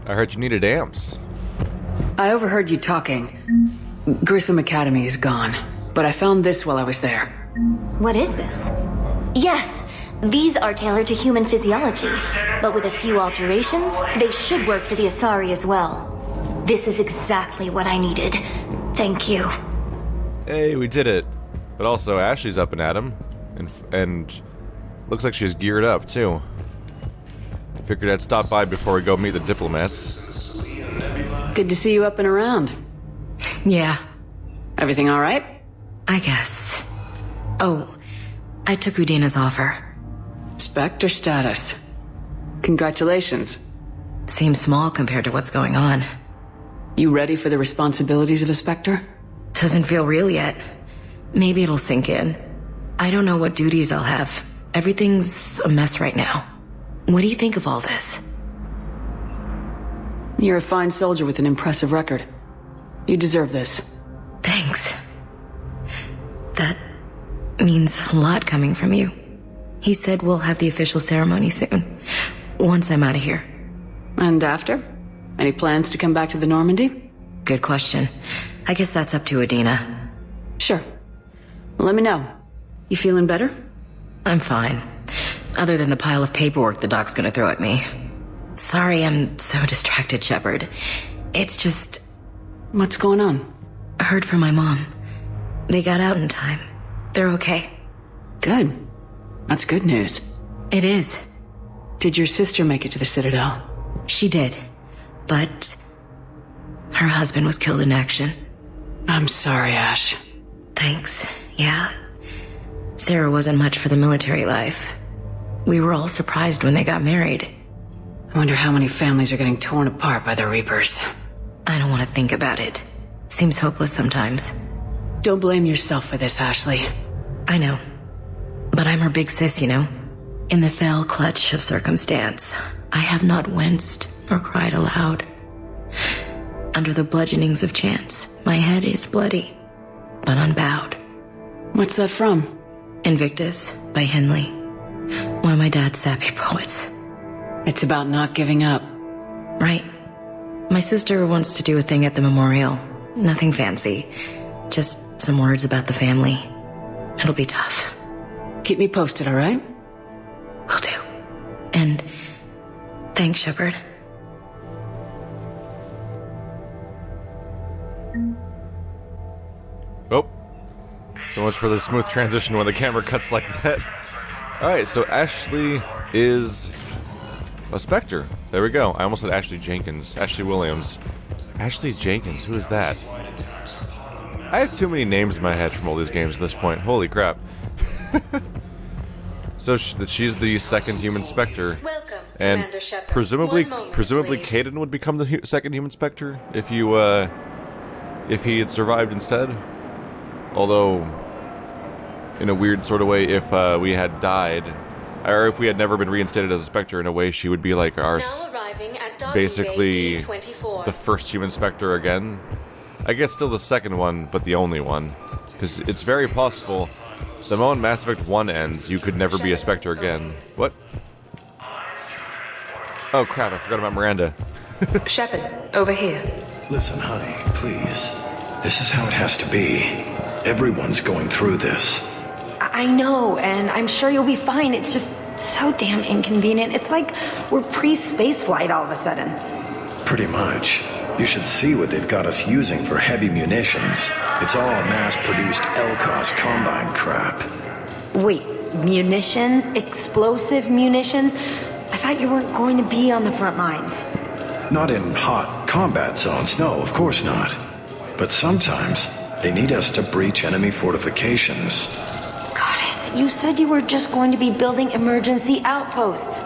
I heard you needed amps. I overheard you talking. Grissom Academy is gone, but I found this while I was there. What is this? Yes, these are tailored to human physiology, but with a few alterations, they should work for the Asari as well. This is exactly what I needed. Thank you. Hey, we did it. But also, Ashley's up and at 'em, and looks like she's geared up too. Figured I'd stop by before we go meet the diplomats. Good to see you up and around. Yeah, Everything all right? I guess. Oh, I took Udina's offer. Spectre status. Congratulations. Seems small compared to what's going on. You ready for the responsibilities of a Spectre? Doesn't feel real yet. Maybe it'll sink in. I don't know what duties I'll have. Everything's a mess right now. What do you think of all this? You're a fine soldier with an impressive record. You deserve this. Thanks. That means a lot coming from you. He said we'll have the official ceremony soon, once I'm out of here. And after? Any plans to come back to the Normandy? Good question. I guess that's up to Udina. Sure. Let me know. You feeling better? I'm fine. Other than the pile of paperwork the doc's gonna throw at me. Sorry I'm so distracted, Shepard. It's just... What's going on? I heard from my mom. They got out in time. They're okay. Good. That's good news. It is. Did your sister make it to the Citadel? She did. But... her husband was killed in action. I'm sorry, Ash. Thanks. Yeah. Sarah wasn't much for the military life. We were all surprised when they got married. I wonder how many families are getting torn apart by the Reapers. I don't want to think about it. Seems hopeless sometimes. Don't blame yourself for this, Ashley. I know. But I'm her big sis, you know? In the fell clutch of circumstance, I have not winced or cried aloud. Under the bludgeonings of chance, my head is bloody, but unbowed. What's that from? Invictus by Henley. One of my dad's sappy poets. It's about not giving up. Right. My sister wants to do a thing at the memorial. Nothing fancy. Just some words about the family. It'll be tough. Keep me posted, all right? Will do. And thanks, Shepard. Oh. So much for the smooth transition when the camera cuts like that. Alright, so Ashley is a Spectre. There we go. I almost said Ashley Jenkins. Ashley Williams. Ashley Jenkins, who is that? I have too many names in my head from all these games at this point. Holy crap. So she's the second human Spectre. Welcome, And Commander Shepard. presumably One moment, please. Caden would become the second human Spectre if he had survived instead. Although, in a weird sort of way, if we had died, or if we had never been reinstated as a Spectre, in a way, she would be like our, Now arriving at docking basically, bay D24. the first human Spectre again. I guess still the second one, but the only one. Because it's very possible, the moment Mass Effect 1 ends, you could never be a Spectre again. What? Oh crap, I forgot about Miranda. Shepard, over here. Listen, honey, please. This is how it has to be. Everyone's going through this. I know, and I'm sure you'll be fine. It's just so damn inconvenient. It's like we're pre-space flight all of a sudden. Pretty much. You should see what they've got us using for heavy munitions. It's all mass-produced LCOS Combine crap. Wait, munitions? Explosive munitions? I thought you weren't going to be on the front lines. Not in hot combat zones, no, of course not. But sometimes, they need us to breach enemy fortifications. Goddess, you said you were just going to be building emergency outposts.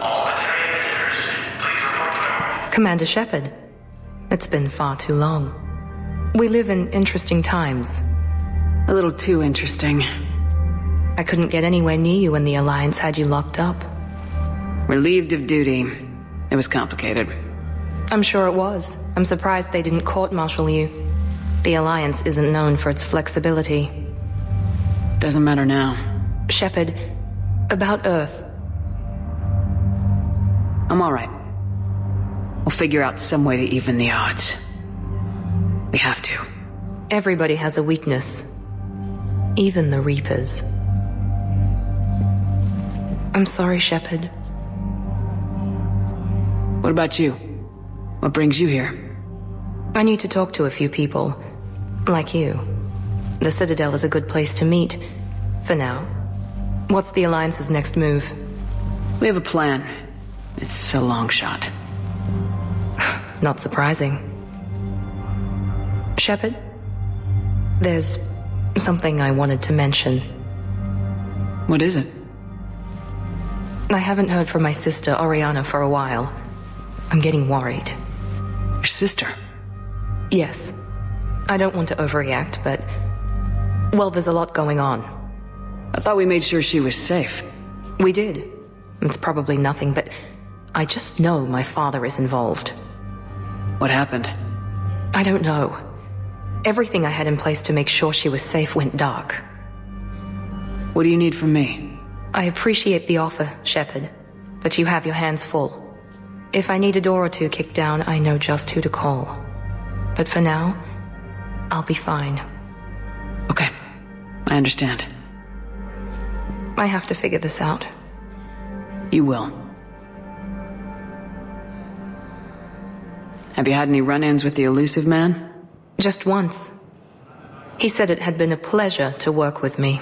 Commander Shepard, it's been far too long. We live in interesting times. A little too interesting. I couldn't get anywhere near you when the Alliance had you locked up. Relieved of duty. It was complicated. I'm sure it was. I'm surprised they didn't court-martial you. The Alliance isn't known for its flexibility. Doesn't matter now. Shepard, about Earth. I'm alright. We'll figure out some way to even the odds. We have to. Everybody has a weakness. Even the Reapers. I'm sorry, Shepard. What about you? What brings you here? I need to talk to a few people. Like you. The Citadel is a good place to meet. For now. What's the Alliance's next move? We have a plan. It's a long shot. Not surprising. Shepard? There's something I wanted to mention. What is it? I haven't heard from my sister, Oriana, for a while. I'm getting worried. Your sister? Yes. I don't want to overreact, but... well, there's a lot going on. I thought we made sure she was safe. We did. It's probably nothing, but... I just know my father is involved. What happened? I don't know. Everything I had in place to make sure she was safe went dark. What do you need from me? I appreciate the offer, Shepard, but you have your hands full. If I need a door or two kicked down, I know just who to call. But for now, I'll be fine. Okay, I understand. I have to figure this out. You will. Have you had any run-ins with the elusive man? Just once. He said it had been a pleasure to work with me,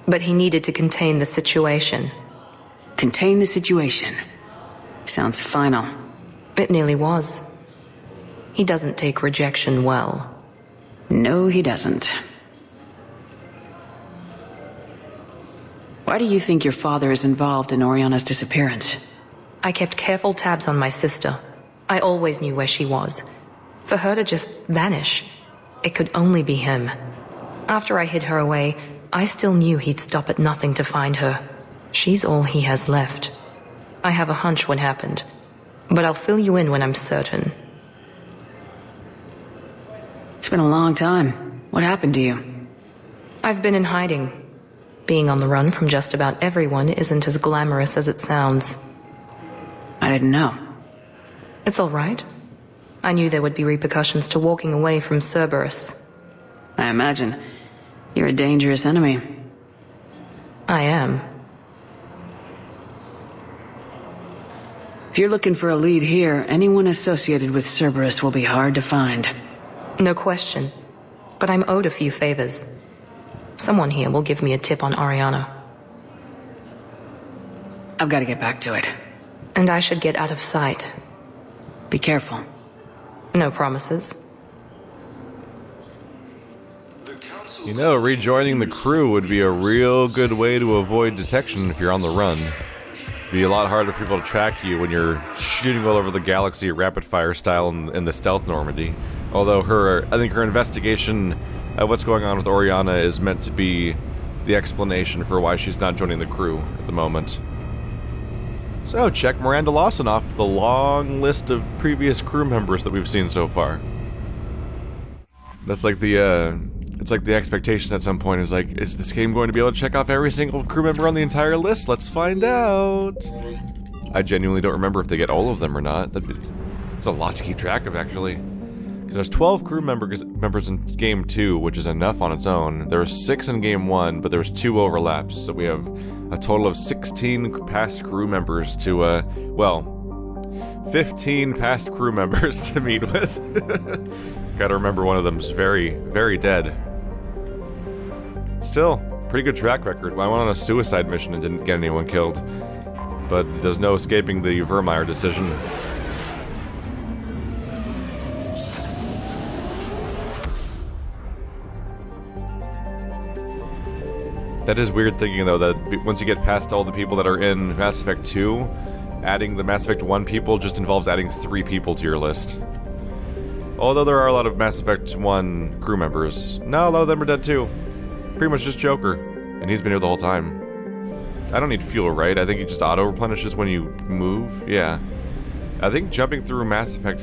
but he needed to contain the situation. Contain the situation. Sounds final. It nearly was. He doesn't take rejection well. No, he doesn't. Why do you think your father is involved in Oriana's disappearance? I kept careful tabs on my sister. I always knew where she was. For her to just vanish, it could only be him. After I hid her away, I still knew he'd stop at nothing to find her. She's all he has left. I have a hunch what happened, but I'll fill you in when I'm certain. It's been a long time. What happened to you? I've been in hiding. Being on the run from just about everyone isn't as glamorous as it sounds. I didn't know. It's all right. I knew there would be repercussions to walking away from Cerberus. I imagine. You're a dangerous enemy. I am. If you're looking for a lead here, anyone associated with Cerberus will be hard to find. No question. But I'm owed a few favors. Someone here will give me a tip on Oriana. I've got to get back to it. And I should get out of sight. Be careful. No promises. You know, rejoining the crew would be a real good way to avoid detection if you're on the run. It'd be a lot harder for people to track you when you're shooting all over the galaxy rapid-fire style in the stealth Normandy. Although I think her investigation of what's going on with Oriana is meant to be the explanation for why she's not joining the crew at the moment. So, check Miranda Lawson off the long list of previous crew members that we've seen so far. That's like it's like the expectation at some point is like, is this game going to be able to check off every single crew member on the entire list? Let's find out! I genuinely don't remember if they get all of them or not. It's a lot to keep track of, actually. Because there's 12 crew members in Game 2, which is enough on its own. There were 6 in Game 1, but there was 2 overlaps, so we have a total of 16 past crew members to, 15 past crew members to meet with. Gotta remember one of them's very, very dead. Still, pretty good track record. I went on a suicide mission and didn't get anyone killed. But there's no escaping the Vermeer decision. That is weird thinking, though, that once you get past all the people that are in Mass Effect 2, adding the Mass Effect 1 people just involves adding 3 people to your list. Although there are a lot of Mass Effect 1 crew members. No, a lot of them are dead too. Pretty much just Joker. And he's been here the whole time. I don't need fuel, right? I think it just auto-replenishes when you move. Yeah. I think jumping through Mass Effect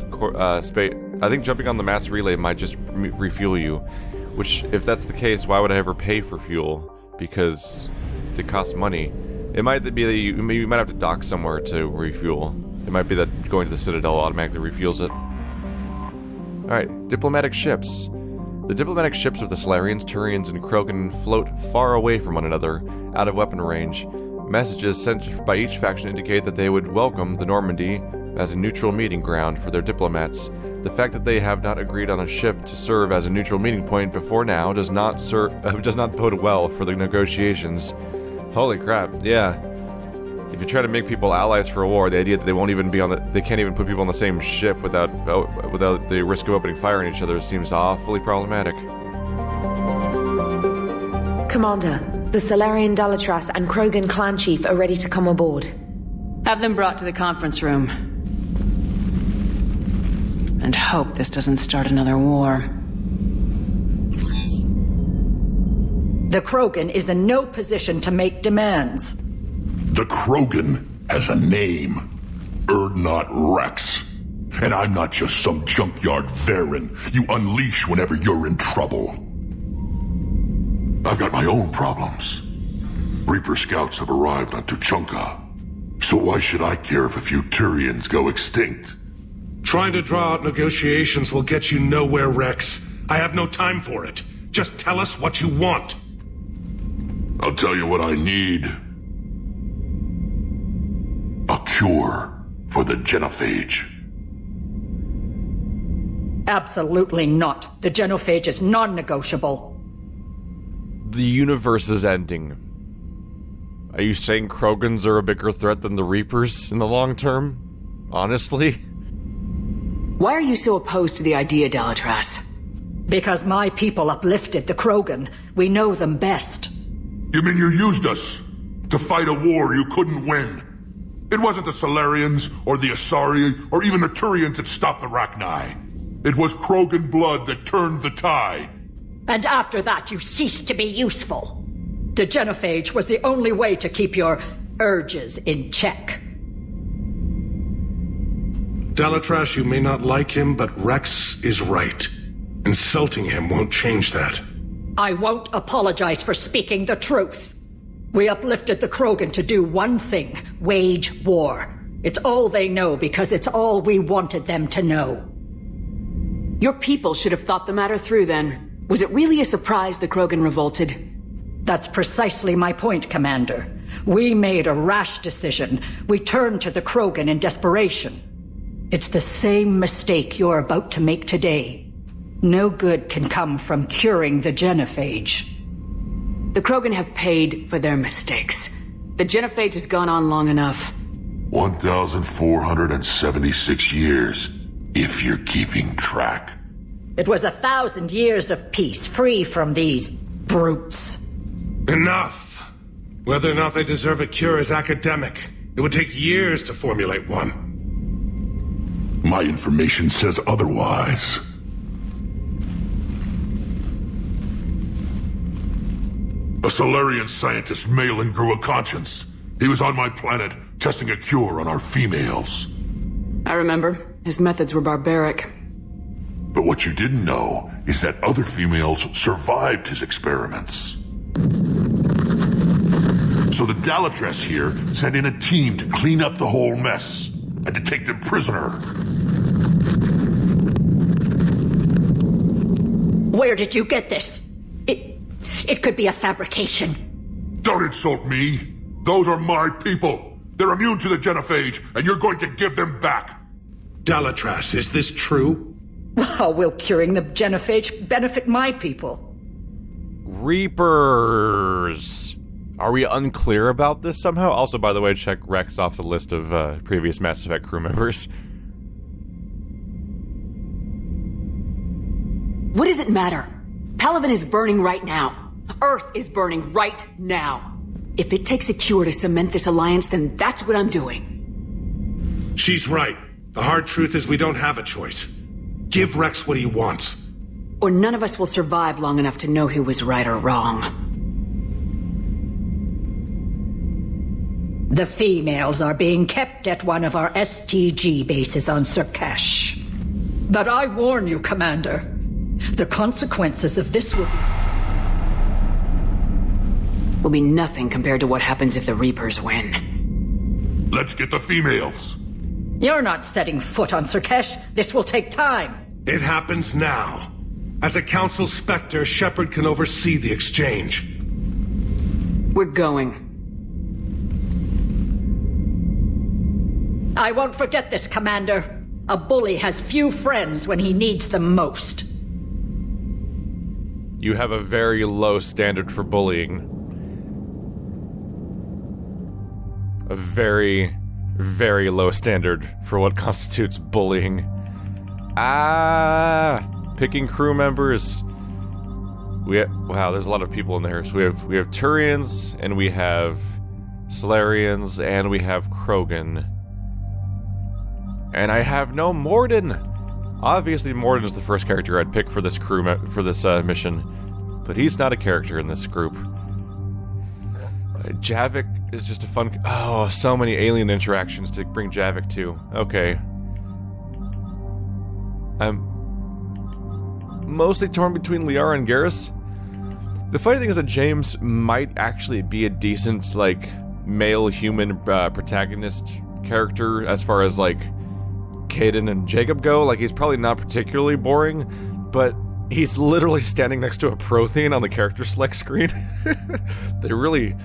space... I think jumping on the mass relay might just refuel you. Which, if that's the case, why would I ever pay for fuel? Because it costs money. It might be that you might have to dock somewhere to refuel. It might be that going to the Citadel automatically refuels it. Alright, diplomatic ships. The diplomatic ships of the Salarians, Turians, and Krogan float far away from one another, out of weapon range. Messages sent by each faction indicate that they would welcome the Normandy as a neutral meeting ground for their diplomats. The fact that they have not agreed on a ship to serve as a neutral meeting point before now does not bode well for the negotiations. Holy crap, yeah. If you try to make people allies for a war, the idea that they can't even put people on the same ship without the risk of opening fire on each other seems awfully problematic. Commander, the Salarian Dalatras and Krogan clan chief are ready to come aboard. Have them brought to the conference room. And hope this doesn't start another war. The Krogan is in no position to make demands. The Krogan has a name. Earth.This. And I'm not just some junkyard Varen you unleash whenever you're in trouble. I've got my own problems. Reaper scouts have arrived on Tuchanka. So why should I care if a few Turians go extinct? Trying to draw out negotiations will get you nowhere, Rex. I have no time for it. Just tell us what you want. I'll tell you what I need. A cure for the genophage. Absolutely not. The genophage is non-negotiable. The universe is ending. Are you saying Krogans are a bigger threat than the Reapers in the long term? Honestly? Why are you so opposed to the idea, Dalatras? Because my people uplifted the Krogan. We know them best. You mean you used us to fight a war you couldn't win? It wasn't the Salarians, or the Asari, or even the Turians that stopped the Rachni. It was Krogan blood that turned the tide. And after that, you ceased to be useful. The genophage was the only way to keep your urges in check. Dalatras, you may not like him, but Rex is right. Insulting him won't change that. I won't apologize for speaking the truth. We uplifted the Krogan to do one thing, wage war. It's all they know because it's all we wanted them to know. Your people should have thought the matter through then. Was it really a surprise the Krogan revolted? That's precisely my point, Commander. We made a rash decision. We turned to the Krogan in desperation. It's the same mistake you're about to make today. No good can come from curing the genophage. The Krogan have paid for their mistakes. The genophage has gone on long enough. 1,476 years, if you're keeping track. It was 1,000 years of peace, free from these brutes. Enough! Whether or not they deserve a cure is academic. It would take years to formulate one. My information says otherwise. A Solarian scientist, Malin, grew a conscience. He was on my planet, testing a cure on our females. I remember. His methods were barbaric. But what you didn't know is that other females survived his experiments. So the Dalatras here sent in a team to clean up the whole mess, and to take them prisoner. Where did you get this? It could be a fabrication. Don't insult me. Those are my people. They're immune to the genophage, and you're going to give them back. Dalatras, is this true? How will curing the genophage benefit my people? Reapers. Are we unclear about this somehow? Also, by the way, check Rex off the list of previous Mass Effect crew members. What does it matter? Palaven is burning right now. Earth is burning right now. If it takes a cure to cement this alliance, then that's what I'm doing. She's right. The hard truth is we don't have a choice. Give Rex what he wants. Or none of us will survive long enough to know who was right or wrong. The females are being kept at one of our STG bases on Sur'Kesh. But I warn you, Commander, the consequences of this will be nothing compared to what happens if the Reapers win. Let's get the females. You're not setting foot on Sur'Kesh. This will take time. It happens now. As a Council Spectre, Shepard can oversee the exchange. We're going. I won't forget this, Commander. A bully has few friends when he needs them most. You have a very low standard for bullying. A very, very low standard for what constitutes bullying. Picking crew members. Wow, there's a lot of people in there. So we have Turians, and we have Salarians, and we have Krogan. And I have no Morden. Obviously, Morden is the first character I'd pick for this mission, but he's not a character in this group. Javik is just a fun. Oh, so many alien interactions to bring Javik to. Okay. I'm mostly torn between Liara and Garrus. The funny thing is that James might actually be a decent, like, male human protagonist character as far as, like, Caden and Jacob go. Like, he's probably not particularly boring, but he's literally standing next to a Prothean on the character select screen. They really...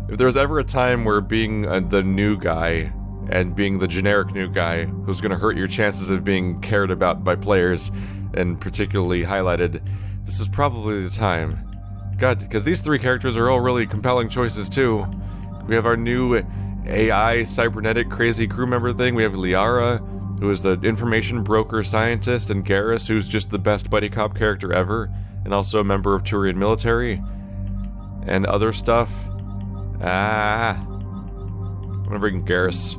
If there was ever a time where being the new guy and being the generic new guy who's going to hurt your chances of being cared about by players and particularly highlighted, this is probably the time. God, because these three characters are all really compelling choices too. We have our new AI cybernetic crazy crew member thing. We have Liara, who is the information broker scientist, and Garrus, who's just the best buddy cop character ever, and also a member of Turian military, and other stuff. I'm gonna bring Garrus,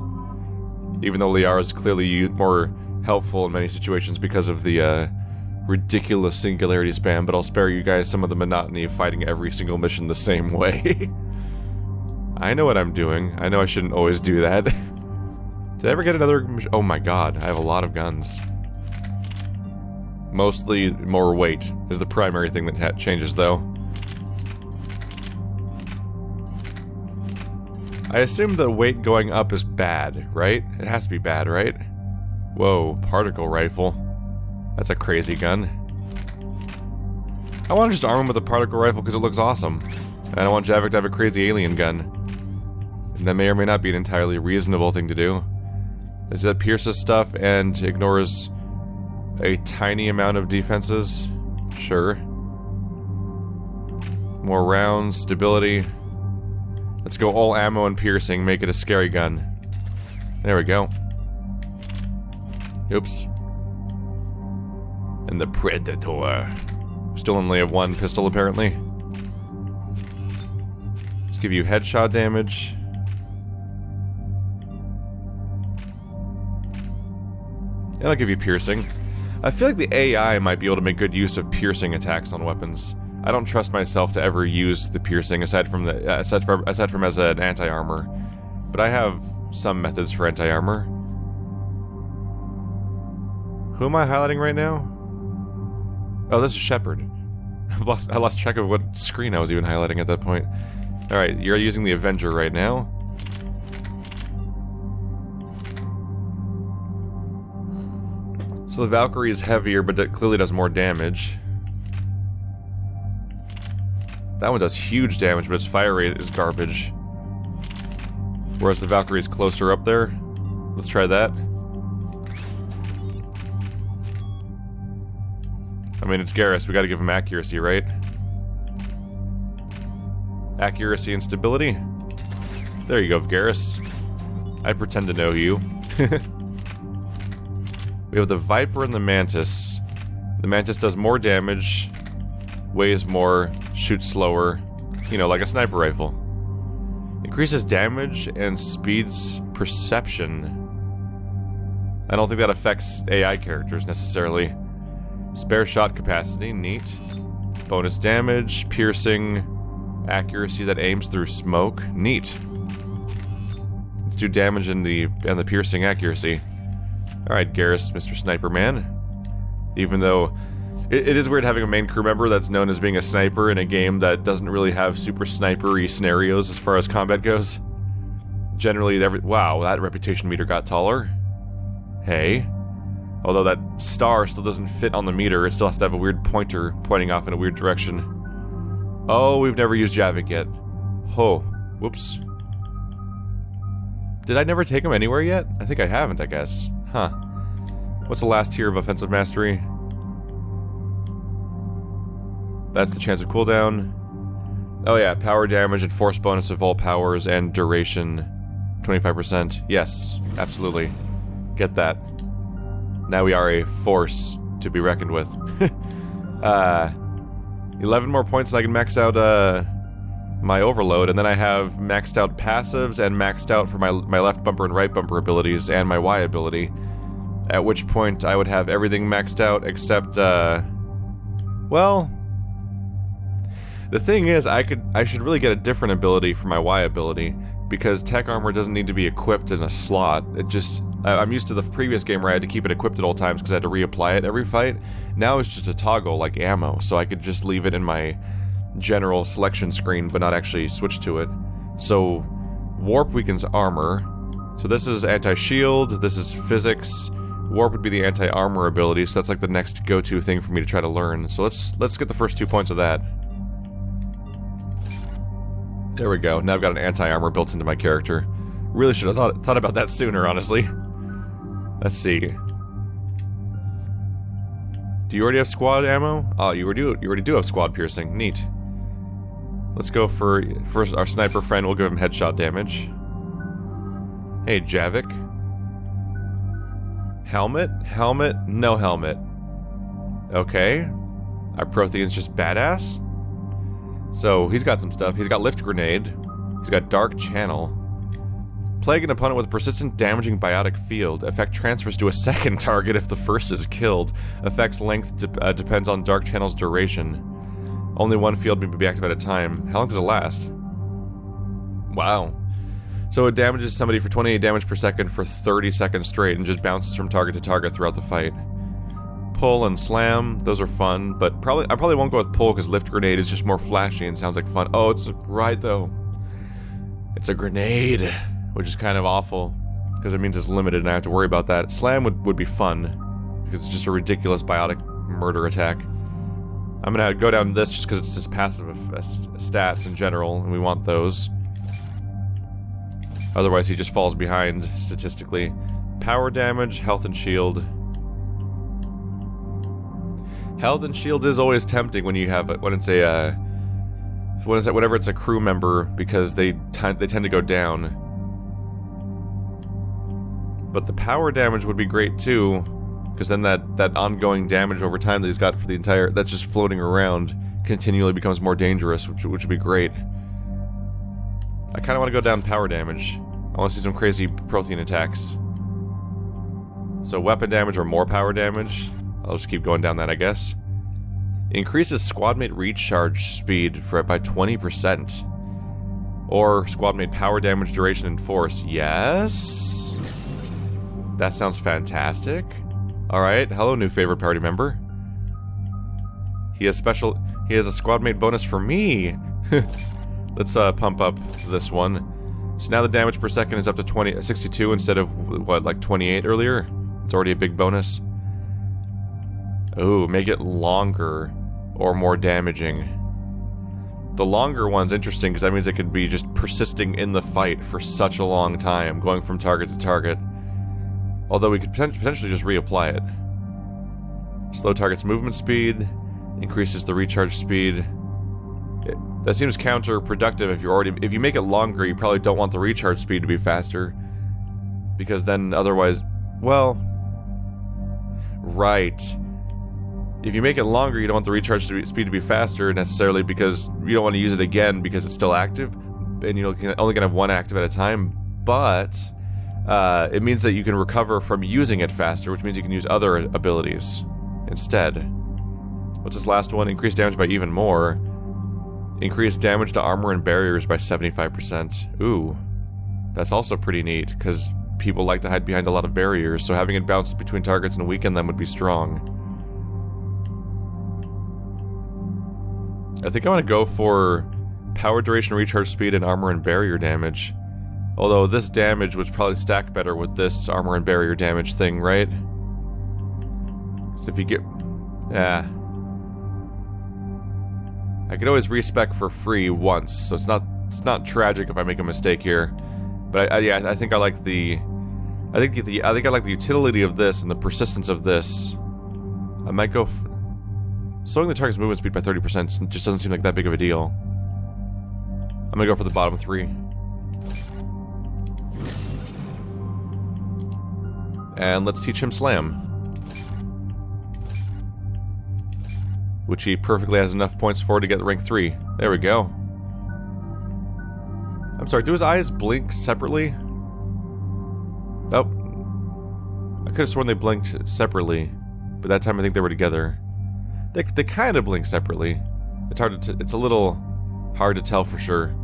even though Liara is clearly more helpful in many situations because of the ridiculous singularity spam, but I'll spare you guys some of the monotony of fighting every single mission the same way. I know what I'm doing. I know I shouldn't always do that. Did I ever get another... Oh my god, I have a lot of guns. Mostly more weight is the primary thing that changes, though. I assume the weight going up is bad, right? It has to be bad, right? Whoa, particle rifle. That's a crazy gun. I want to just arm him with a particle rifle because it looks awesome. And I want Javik to have a crazy alien gun. And that may or may not be an entirely reasonable thing to do. That pierces stuff and ignores a tiny amount of defenses. Sure. More rounds, stability. Let's go all ammo and piercing, make it a scary gun. There we go. Oops. And the Predator. Still only have one pistol, apparently. Let's give you headshot damage. And I'll give you piercing. I feel like the AI might be able to make good use of piercing attacks on weapons. I don't trust myself to ever use the piercing aside from as an anti-armor. But I have some methods for anti-armor. Who am I highlighting right now? Oh, this is Shepard. I lost track of what screen I was even highlighting at that point. Alright, you're using the Avenger right now. So the Valkyrie is heavier, but it clearly does more damage. That one does huge damage, but its fire rate is garbage. Whereas the Valkyrie is closer up there. Let's try that. I mean, it's Garrus. We gotta give him accuracy, right? Accuracy and stability. There you go, Garrus. I pretend to know you. We have the Viper and the Mantis. The Mantis does more damage, weighs more, shoots slower, you know, like a sniper rifle. Increases damage and speeds perception. I don't think that affects AI characters necessarily. Spare shot capacity, neat. Bonus damage, piercing, accuracy that aims through smoke, neat. Let's do damage and the piercing accuracy. Alright, Garrus, Mr. Sniper Man. Even though it is weird having a main crew member that's known as being a sniper in a game that doesn't really have super sniper-y scenarios as far as combat goes. Generally, wow, that reputation meter got taller. Hey. Although that star still doesn't fit on the meter, it still has to have a weird pointer pointing off in a weird direction. Oh, we've never used Javik yet. Oh, whoops. Did I never take him anywhere yet? I think I haven't, I guess. Huh. What's the last tier of offensive mastery? That's the chance of cooldown. Oh yeah, power damage and force bonus of all powers and duration 25%. Yes, absolutely. Get that. Now we are a force to be reckoned with. 11 more points and I can max out my overload, and then I have maxed out passives and maxed out for my left bumper and right bumper abilities and my Y ability. At which point I would have everything maxed out except, well, the thing is, I should really get a different ability for my Y ability, because tech armor doesn't need to be equipped in a slot. It just, I'm used to the previous game where I had to keep it equipped at all times because I had to reapply it every fight. Now it's just a toggle like ammo, so I could just leave it in my general selection screen but not actually switch to it. So, warp weakens armor. So this is anti-shield, this is physics. Warp would be the anti-armor ability, so that's like the next go-to thing for me to try to learn. So let's get the first 2 points of that. There we go. Now I've got an anti-armor built into my character. Really should have thought about that sooner, honestly. Let's see. Do you already have squad ammo? Oh, you already do have squad piercing. Neat. Let's go for first our sniper friend. We'll give him headshot damage. Hey, Javik. Helmet? Helmet? No helmet. Okay. Our Prothean's just badass? So, he's got some stuff. He's got Lift Grenade. He's got Dark Channel. Plague an opponent with a persistent damaging biotic field. Effect transfers to a second target if the first is killed. Effect's length depends on Dark Channel's duration. Only one field may be active at a time. How long does it last? Wow. So it damages somebody for 28 damage per second for 30 seconds straight and just bounces from target to target throughout the fight. Pull and slam, those are fun, but I probably won't go with pull because Lift Grenade is just more flashy and sounds like fun. Oh, it's right though. It's a grenade, which is kind of awful because it means it's limited and I have to worry about that. Slam would be fun because it's just a ridiculous biotic murder attack. I'm gonna go down this just because it's just passive stats in general, and we want those. Otherwise, he just falls behind statistically. Power damage, health and shield. Health and shield is always tempting when you have whenever it's a crew member because they tend to go down. But the power damage would be great too, because then that ongoing damage over time that he's got for the entire that's just floating around continually becomes more dangerous, which would be great. I kind of want to go down power damage. I want to see some crazy Prothean attacks. So weapon damage or more power damage. I'll just keep going down that, I guess. Increases squadmate recharge speed by 20%. Or squadmate power damage, duration, and force. Yes? That sounds fantastic. Alright, hello new favorite party member. He has a squadmate bonus for me. Let's pump up this one. So now the damage per second is up to 62 instead of, what, like 28 earlier? It's already a big bonus. Ooh, make it longer or more damaging. The longer one's interesting because that means it could be just persisting in the fight for such a long time, going from target to target. Although we could potentially just reapply it. Slow target's movement speed, increases the recharge speed. That seems counterproductive if you make it longer, you probably don't want the recharge speed to be faster. Because then otherwise, well, right. If you make it longer, you don't want the recharge speed to be faster necessarily because you don't want to use it again because it's still active, and you're only gonna have one active at a time. But it means that you can recover from using it faster, which means you can use other abilities instead. What's this last one? Increase damage by even more. Increase damage to armor and barriers by 75%. Ooh, that's also pretty neat because people like to hide behind a lot of barriers, so having it bounce between targets and weaken them would be strong. I think I want to go for power duration, recharge speed, and armor and barrier damage. Although this damage would probably stack better with this armor and barrier damage thing, right? So if you get... Yeah. I could always respec for free once, so it's not tragic if I make a mistake here. But yeah, I think I like the... I think I like the utility of this and the persistence of this. I might go... Slowing the target's movement speed by 30% just doesn't seem like that big of a deal. I'm gonna go for the bottom 3. And let's teach him Slam. Which he perfectly has enough points for to get rank 3. There we go. I'm sorry, do his eyes blink separately? Nope. I could have sworn they blinked separately, but that time I think they were together. They kind of blink separately. It's hard to it's a little hard to tell for sure.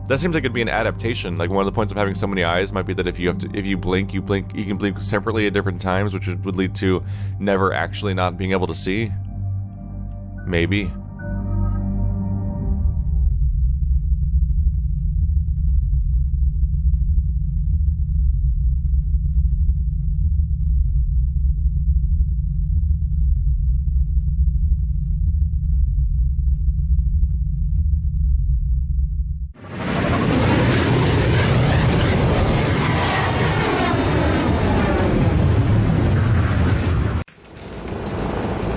That seems like it'd be an adaptation. Like, one of the points of having so many eyes might be that if you blink, you can blink separately at different times, which would lead to never actually not being able to see. Maybe.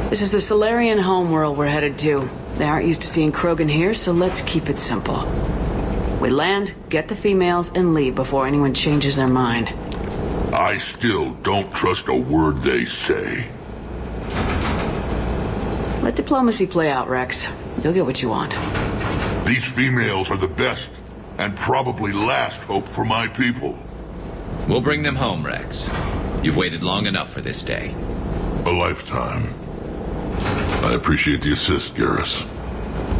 This is the Solarian homeworld we're headed to. They aren't used to seeing Krogan here, so let's keep it simple. We land, get the females, and leave before anyone changes their mind. I still don't trust a word they say. Let diplomacy play out, Rex. You'll get what you want. These females are the best, and probably last hope for my people. We'll bring them home, Rex. You've waited long enough for this day. A lifetime. I appreciate the assist, Garrus.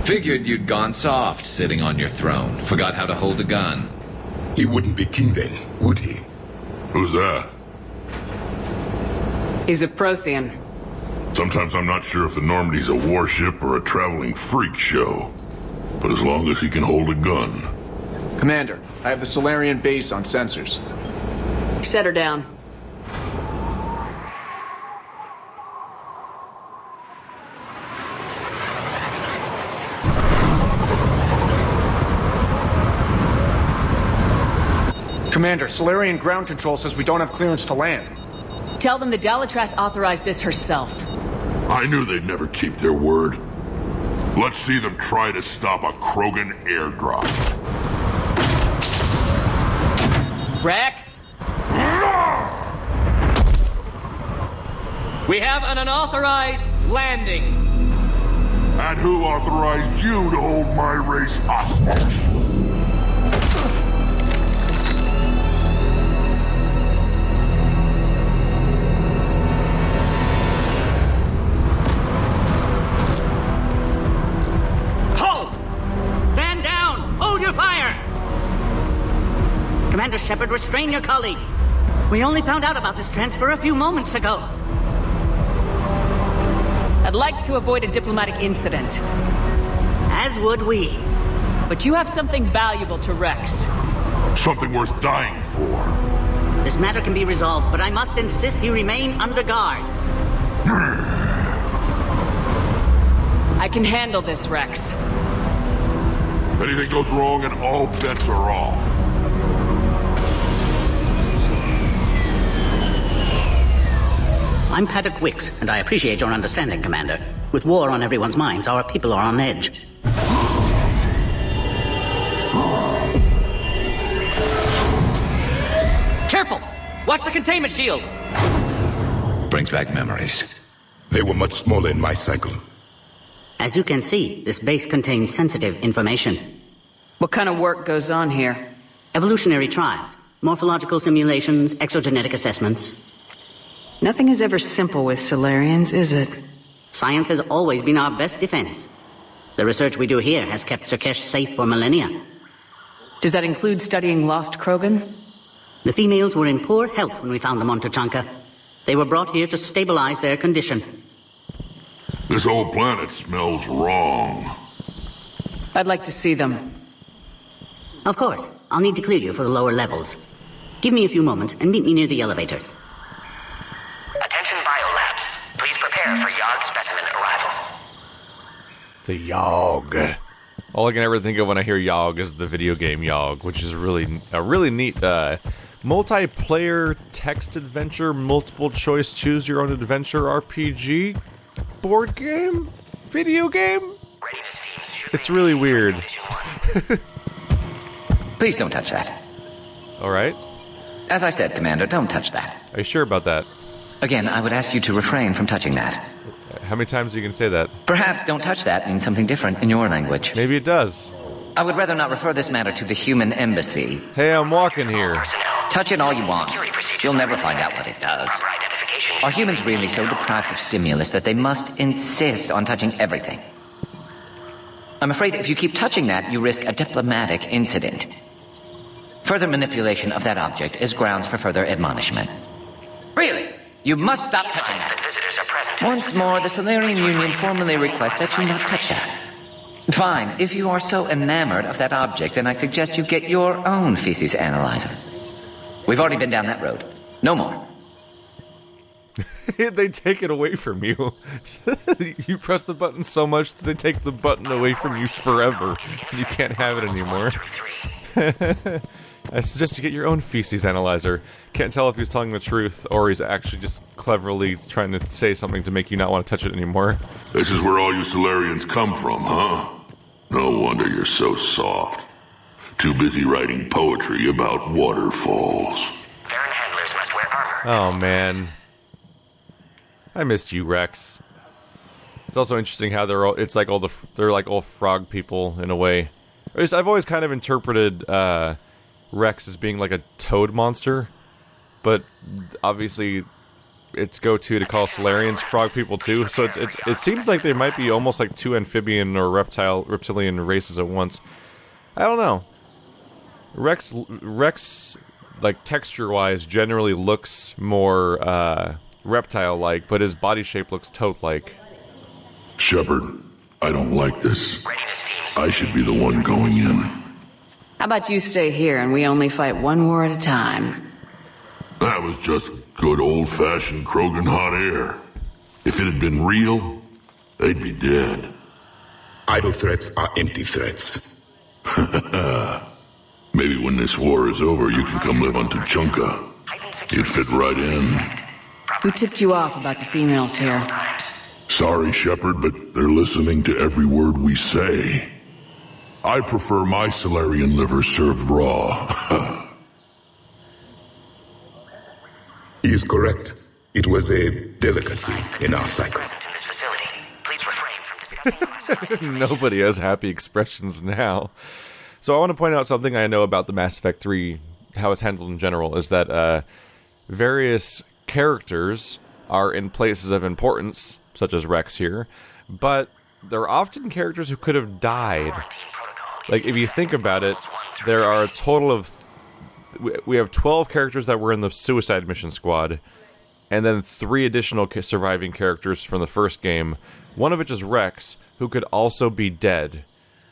Figured you'd gone soft sitting on your throne. Forgot how to hold a gun. He wouldn't be king then, would he? Who's that? He's a Prothean. Sometimes I'm not sure if the Normandy's a warship or a traveling freak show. But as long as he can hold a gun. Commander, I have the Solarian base on sensors. Set her down. Commander, Solarian ground control says we don't have clearance to land. Tell them the Dalatras authorized this herself. I knew they'd never keep their word. Let's see them try to stop a Krogan airdrop. Rex? We have an unauthorized landing. And who authorized you to hold my race hostage? Commander Shepard, restrain your colleague. We only found out about this transfer a few moments ago. I'd like to avoid a diplomatic incident. As would we. But you have something valuable to Rex. Something worth dying for. This matter can be resolved, but I must insist he remain under guard. I can handle this, Rex. Anything goes wrong and all bets are off. I'm Paddock Wicks, and I appreciate your understanding, Commander. With war on everyone's minds, our people are on edge. Careful! Watch the containment shield! Brings back memories. They were much smaller in my cycle. As you can see, this base contains sensitive information. What kind of work goes on here? Evolutionary trials, morphological simulations, exogenetic assessments. Nothing is ever simple with Solarians, is it? Science has always been our best defense. The research we do here has kept Sur'Kesh safe for millennia. Does that include studying lost Krogan? The females were in poor health when we found them on Tuchanka. They were brought here to stabilize their condition. This whole planet smells wrong. I'd like to see them. Of course. I'll need to clear you for the lower levels. Give me a few moments and meet me near the elevator. Attention biolabs. Please prepare for Yogg specimen arrival. The Yogg. All I can ever think of when I hear Yogg is the video game Yogg, which is really a really neat multiplayer text adventure, multiple choice, choose your own adventure RPG board game, video game. It's really weird. Please don't touch that. All right. As I said, Commander, don't touch that. Are you sure about that? Again, I would ask you to refrain from touching that. How many times are you going to say that? Perhaps don't touch that means something different in your language. Maybe it does. I would rather not refer this matter to the human embassy. Hey, I'm walking here. Touch it all you want. You'll never find out what it does. Are humans really so deprived of stimulus that they must insist on touching everything? I'm afraid if you keep touching that, you risk a diplomatic incident. Further manipulation of that object is grounds for further admonishment. Really? You must stop touching that. Once more, the Solarian Union formally requests that you not touch that. Fine. If you are so enamored of that object, then I suggest you get your own feces analyzer. We've already been down that road. No more. They take it away from you. You press the button so much that they take the button away from you forever. You can't have it anymore. I suggest you get your own feces analyzer. Can't tell if he's telling the truth or he's actually just cleverly trying to say something to make you not want to touch it anymore. This is where all you Solarians come from, huh? No wonder you're so soft. Too busy writing poetry about waterfalls. Varen handlers must wear armor. Oh, man. I missed you, Rex. It's also interesting how they're like all frog people in a way. At least I've always kind of interpreted Rex as being like a toad monster, but obviously it's go-to to call Solarians frog people too. So it seems like they might be almost like two amphibian or reptilian races at once. I don't know. Rex, like texture-wise, generally looks more reptile-like, but his body shape looks toad-like. Shepard, I don't like this. I should be the one going in. How about you stay here and we only fight one war at a time? That was just good old-fashioned Krogan hot air. If it had been real, they'd be dead. Idle threats are empty threats. Maybe when this war is over, you can come live on Tuchanka. You'd fit right in. Who tipped you off about the females here? Sorry, Shepard, but they're listening to every word we say. I prefer my Solarian liver served raw. He is correct. It was a delicacy in our cycle. Nobody has happy expressions now. So I want to point out something I know about the Mass Effect 3, how it's handled in general, is that various characters are in places of importance, such as Rex here, but they're often characters who could have died. Like, if you think about it, there are a total of... We have 12 characters that were in the Suicide Mission Squad, and then 3 additional surviving characters from the first game, one of which is Rex, who could also be dead.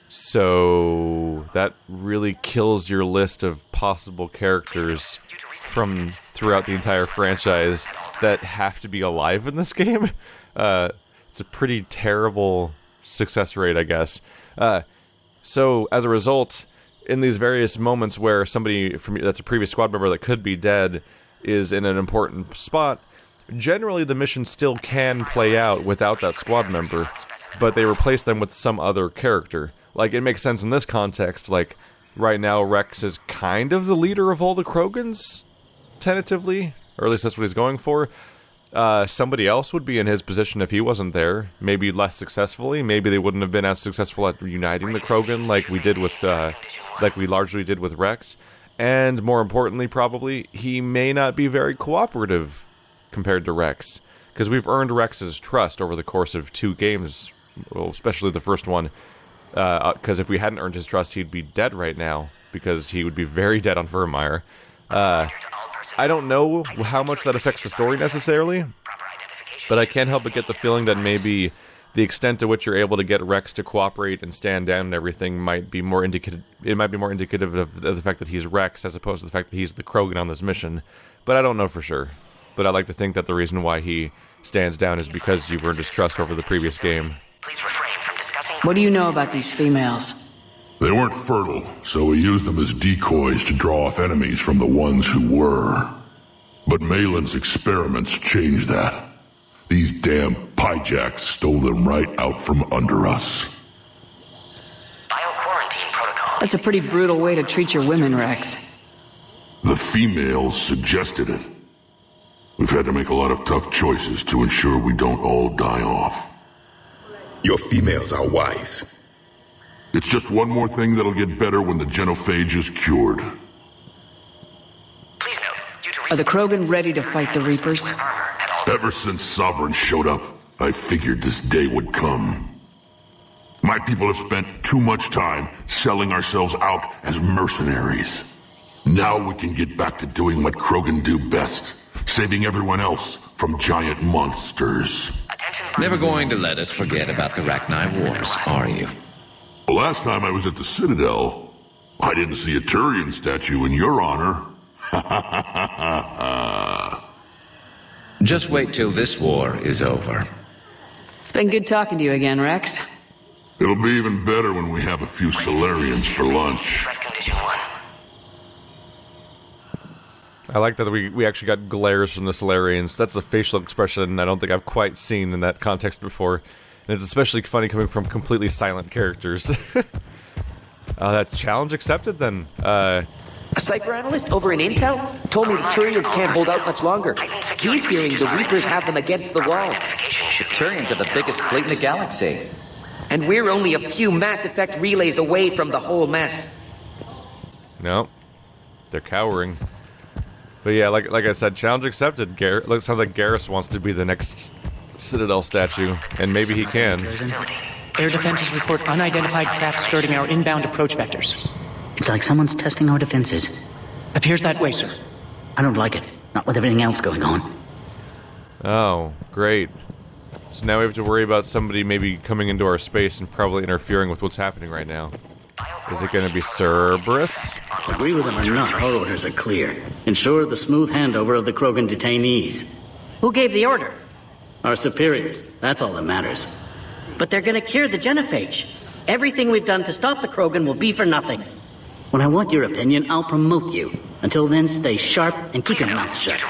So that really kills your list of possible characters from throughout the entire franchise that have to be alive in this game. It's a pretty terrible success rate, I guess. So as a result, in these various moments where somebody that's a previous squad member that could be dead is in an important spot, generally the mission still can play out without that squad member, but they replace them with some other character. Like, it makes sense in this context. Like, right now, Rex is kind of the leader of all the Krogans, tentatively, or at least that's what he's going for. Somebody else would be in his position if he wasn't there, maybe less successfully. Maybe they wouldn't have been as successful at uniting the Krogan like we did with, like we largely did with Rex. And more importantly, probably, he may not be very cooperative compared to Rex, because we've earned Rex's trust over the course of 2 games, well, especially the first one. Because if we hadn't earned his trust, he'd be dead right now, because he would be very dead on Vermeer. I don't know how much that affects the story necessarily, but I can't help but get the feeling that maybe the extent to which you're able to get Rex to cooperate and stand down and everything might be more indicative. It might be more indicative of the fact that he's Rex as opposed to the fact that he's the Krogan on this mission. But I don't know for sure. But I like to think that the reason why he stands down is because you've earned his trust over the previous game. What do you know about these females? They weren't fertile, so we used them as decoys to draw off enemies from the ones who were. But Malin's experiments changed that. These damn pyjacks stole them right out from under us. That's a pretty brutal way to treat your women, Rex. The females suggested it. We've had to make a lot of tough choices to ensure we don't all die off. Your females are wise. It's just one more thing that'll get better when the genophage is cured. Are the Krogan ready to fight the Reapers? Ever since Sovereign showed up, I figured this day would come. My people have spent too much time selling ourselves out as mercenaries. Now we can get back to doing what Krogan do best, saving everyone else from giant monsters. Never going to let us forget about the Rachni Wars, are you? The last time I was at the Citadel, I didn't see a Turian statue in your honor. Just wait till this war is over. It's been good talking to you again, Rex. It'll be even better when we have a few Solarians for lunch. I like that we actually got glares from the Solarians. That's a facial expression I don't think I've quite seen in that context before. And it's especially funny coming from completely silent characters. That challenge accepted then. A psychoanalyst over in Intel told me the Turians can't hold out much longer. He's hearing the Reapers have them against the wall. The Turians are the biggest fleet in the galaxy. And we're only a few Mass Effect relays away from the whole mess. No. They're cowering. But yeah, like I said, challenge accepted. Sounds like Garrus wants to be the next Citadel statue, and maybe he can. Air defenses report unidentified craft skirting our inbound approach vectors. It's like someone's testing our defenses. Appears that way, sir. I don't like it. Not with everything else going on. Oh, great. So now we have to worry about somebody maybe coming into our space and probably interfering with what's happening right now. Is it going to be Cerberus? Agree with him or not, our orders are clear. Ensure the smooth handover of the Krogan detainees. Who gave the order? Our superiors. That's all that matters. But they're gonna cure the genophage. Everything we've done to stop the Krogan will be for nothing. When I want your opinion, I'll promote you. Until then, stay sharp and keep your mouth shut.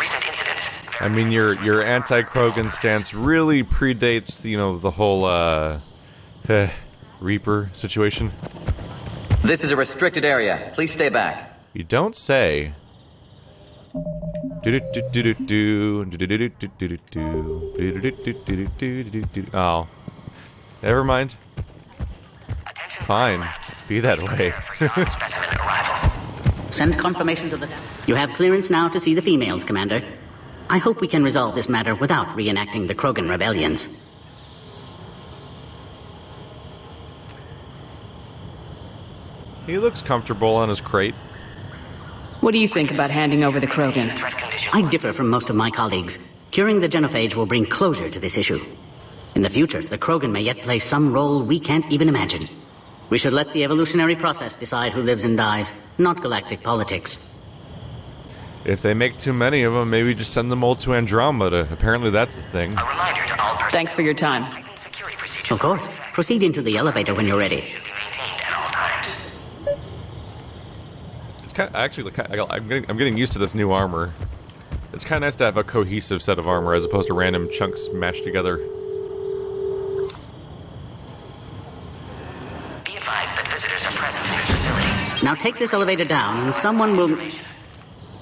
I mean, your anti-Krogan stance really predates, you know, the whole, Reaper situation. This is a restricted area. Please stay back. You don't say. Oh. Never mind. Fine. Be that way. Send confirmation to the... You have clearance now to see the females, Commander. I hope we can resolve this matter without reenacting the Krogan rebellions. He looks comfortable on his crate. What do you think about handing over the Krogan? I differ from most of my colleagues. Curing the genophage will bring closure to this issue. In the future, the Krogan may yet play some role we can't even imagine. We should let the evolutionary process decide who lives and dies, not galactic politics. If they make too many of them, maybe just send them all to Andromeda. Apparently that's the thing. Thanks for your time. Of course. Proceed into the elevator when you're ready. It's kind of, actually, I'm getting used to this new armor. It's kind of nice to have a cohesive set of armor as opposed to random chunks mashed together. Be advised that visitors are present in this facility. Now take this elevator down and someone will...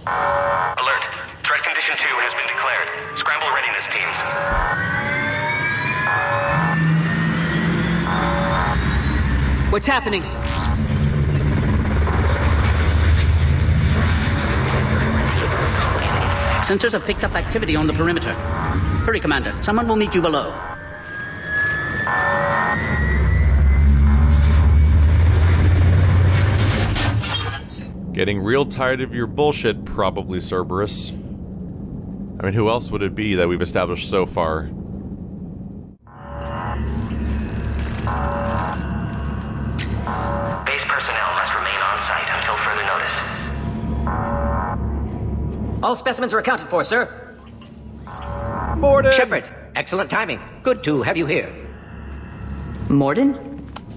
Alert. Threat condition 2 has been declared. Scramble readiness teams. What's happening? Sensors have picked up activity on the perimeter. Hurry, Commander. Someone will meet you below. Getting real tired of your bullshit, probably, Cerberus. I mean, who else would it be that we've established so far? Base personnel must remain on site until further notice. All specimens are accounted for, sir. Morden! Shepard, excellent timing. Good to have you here. Morden?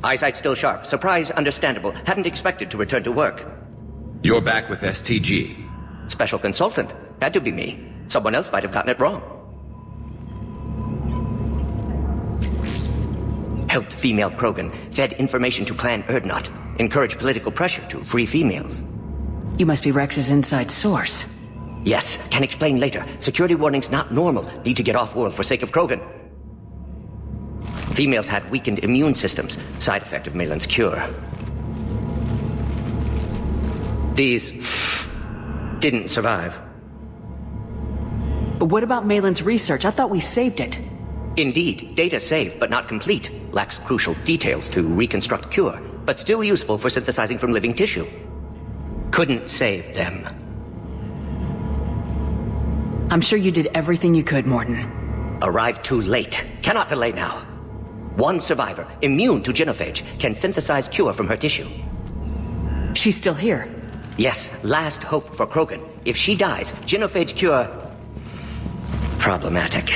Eyesight still sharp. Surprise understandable. Hadn't expected to return to work. You're back with STG. Special consultant. Had to be me. Someone else might have gotten it wrong. Helped female Krogan. Fed information to Clan Urdnot. Encouraged political pressure to free females. You must be Rex's inside source. Yes, can explain later. Security warnings not normal. Need to get off-world for sake of Krogan. Females had weakened immune systems. Side effect of Malin's cure. These didn't survive. But what about Malin's research? I thought we saved it. Indeed, data saved, but not complete. Lacks crucial details to reconstruct cure, but still useful for synthesizing from living tissue. Couldn't save them. I'm sure you did everything you could, Morden. Arrived too late. Cannot delay now. One survivor, immune to genophage, can synthesize cure from her tissue. She's still here? Yes, last hope for Krogan. If she dies, genophage cure... problematic.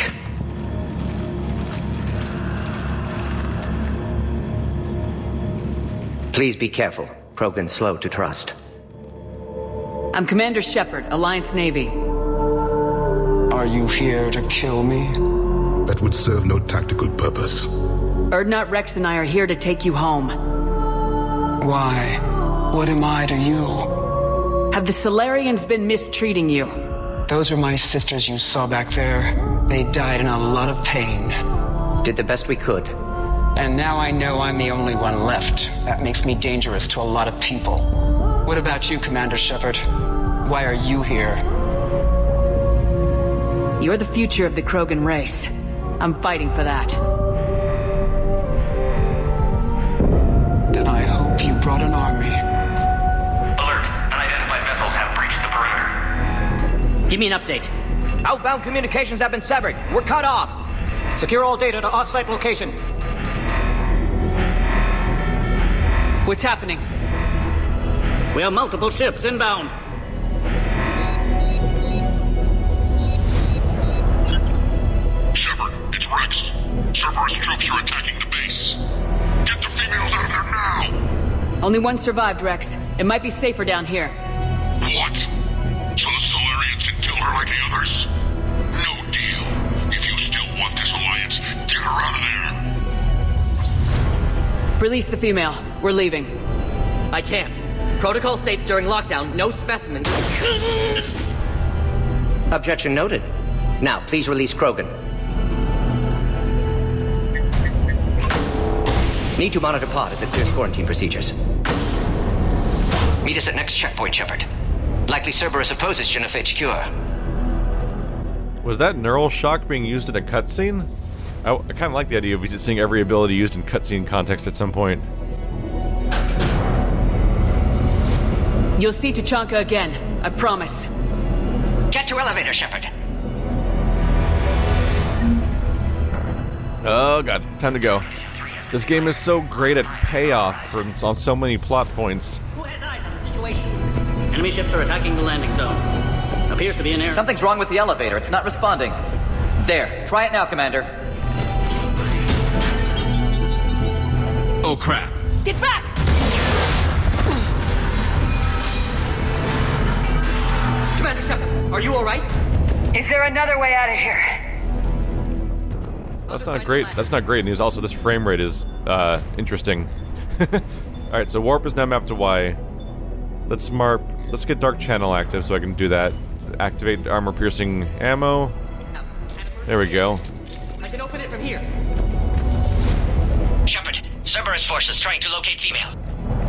Please be careful. Krogan's slow to trust. I'm Commander Shepard, Alliance Navy. Are you here to kill me? That would serve no tactical purpose. Urdnot, Rex, and I are here to take you home. Why? What am I to you? Have the Solarians been mistreating you? Those are my sisters you saw back there. They died in a lot of pain. Did the best we could. And now I know I'm the only one left. That makes me dangerous to a lot of people. What about you, Commander Shepard? Why are you here? You're the future of the Krogan race. I'm fighting for that. Then I hope you brought an army. Alert. Unidentified vessels have breached the perimeter. Give me an update. Outbound communications have been severed. We're cut off. Secure all data to off-site location. What's happening? We have multiple ships inbound. Shepard, it's Rex. Cerberus troops are attacking the base. Get the females out of there now! Only one survived, Rex. It might be safer down here. What? So the Solarians can kill her like the others? No deal. If you still want this alliance, get her out of there. Release the female. We're leaving. I can't. Protocol states during lockdown, no specimens. Objection noted. Now, please release Krogan. Need to monitor pod as it clears quarantine procedures. Meet us at next checkpoint, Shepard. Likely Cerberus opposes genophage cure. Was that neural shock being used in a cutscene? I kind of like the idea of just seeing every ability used in cutscene context at some point. You'll see Tachanka again. I promise. Get to elevator, Shepard. Oh god, time to go. This game is so great at payoff on so many plot points. Who has eyes on the situation? Enemy ships are attacking the landing zone. Appears to be an error. Something's wrong with the elevator. It's not responding. There. Try it now, Commander. Oh, crap. Get back! Commander Shepard, are you alright? Is there another way out of here? That's not great. That's not great news. Also, this frame rate is interesting. Alright, so warp is now mapped to Y. Let's get Dark Channel active so I can do that. Activate armor-piercing ammo. There we go. I can open it from here. Shepard, Cerberus forces trying to locate female.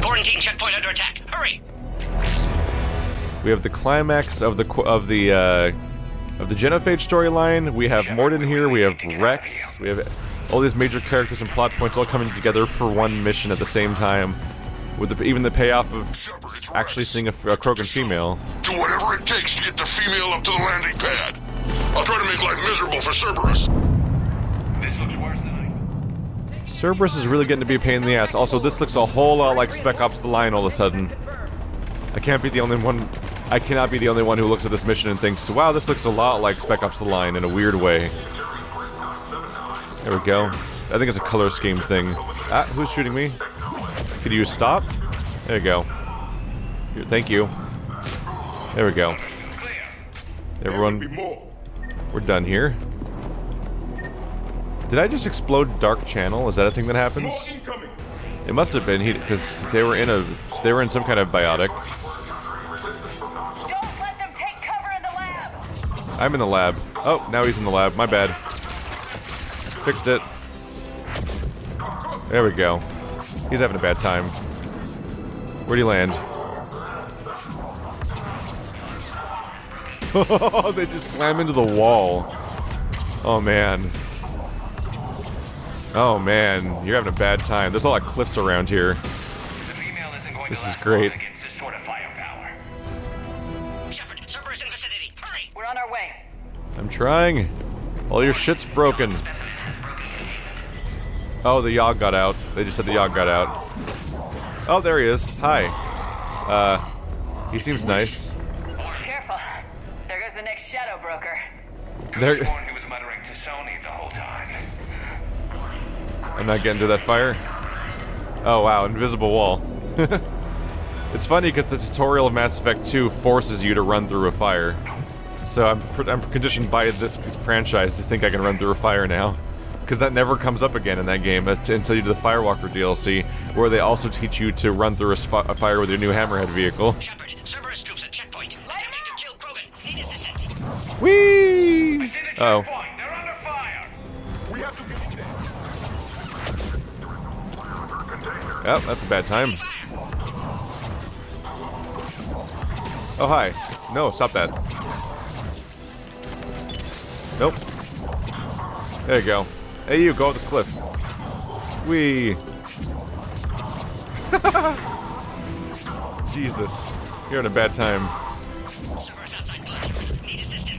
Quarantine checkpoint under attack. Hurry! We have the climax of the genophage storyline. We have Morden here. We have Rex. We have all these major characters and plot points all coming together for one mission at the same time. With even the payoff of actually seeing a Krogan female. Do whatever it takes to get the female up to the landing pad. I'll try to make life miserable for Cerberus. This looks worse than Cerberus is really getting to be a pain in the ass. Also, this looks a whole lot like Spec Ops: The Line all of a sudden. I can't be the only one... I cannot be the only one who looks at this mission and thinks, wow, this looks a lot like Spec Ops: The Line in a weird way. There we go. I think it's a color scheme thing. Ah, who's shooting me? Could you stop? There you go. Here, thank you. There we go. Everyone, we're done here. Did I just explode Dark Channel? Is that a thing that happens? It must have been because they were in some kind of biotic. Don't let them take cover in the lab. I'm in the lab. Oh, now he's in the lab. My bad. Fixed it. There we go. He's having a bad time. Where'd he land? Oh, they just slam into the wall. Oh man. Oh man, you're having a bad time. There's a lot of cliffs around here. This is great. Shepard, Cerberus in vicinity. Hurry! We're on our way. I'm trying. All your shit's broken. Oh, the Yogg got out. They just said the Yogg got out. Oh, there he is. Hi. He seems nice. Careful. There goes the next shadow broker. There. He was muttering to Sony the whole time. I'm not getting to that fire. Oh wow, invisible wall. It's funny because the tutorial of Mass Effect 2 forces you to run through a fire. So I'm conditioned by this franchise to think I can run through a fire now. Because that never comes up again in that game until you do the Firewalker DLC, where they also teach you to run through a fire with your new Hammerhead vehicle. Shepard, Cerberus troops at checkpoint. Attempting to kill Krogan. Need assistance. Whee! Oh. They're under fire. We have to get Oh, that's a bad time. Oh, hi. No, stop that. Nope. There you go. Hey, you, go up this cliff. Whee! Jesus. You're in a bad time.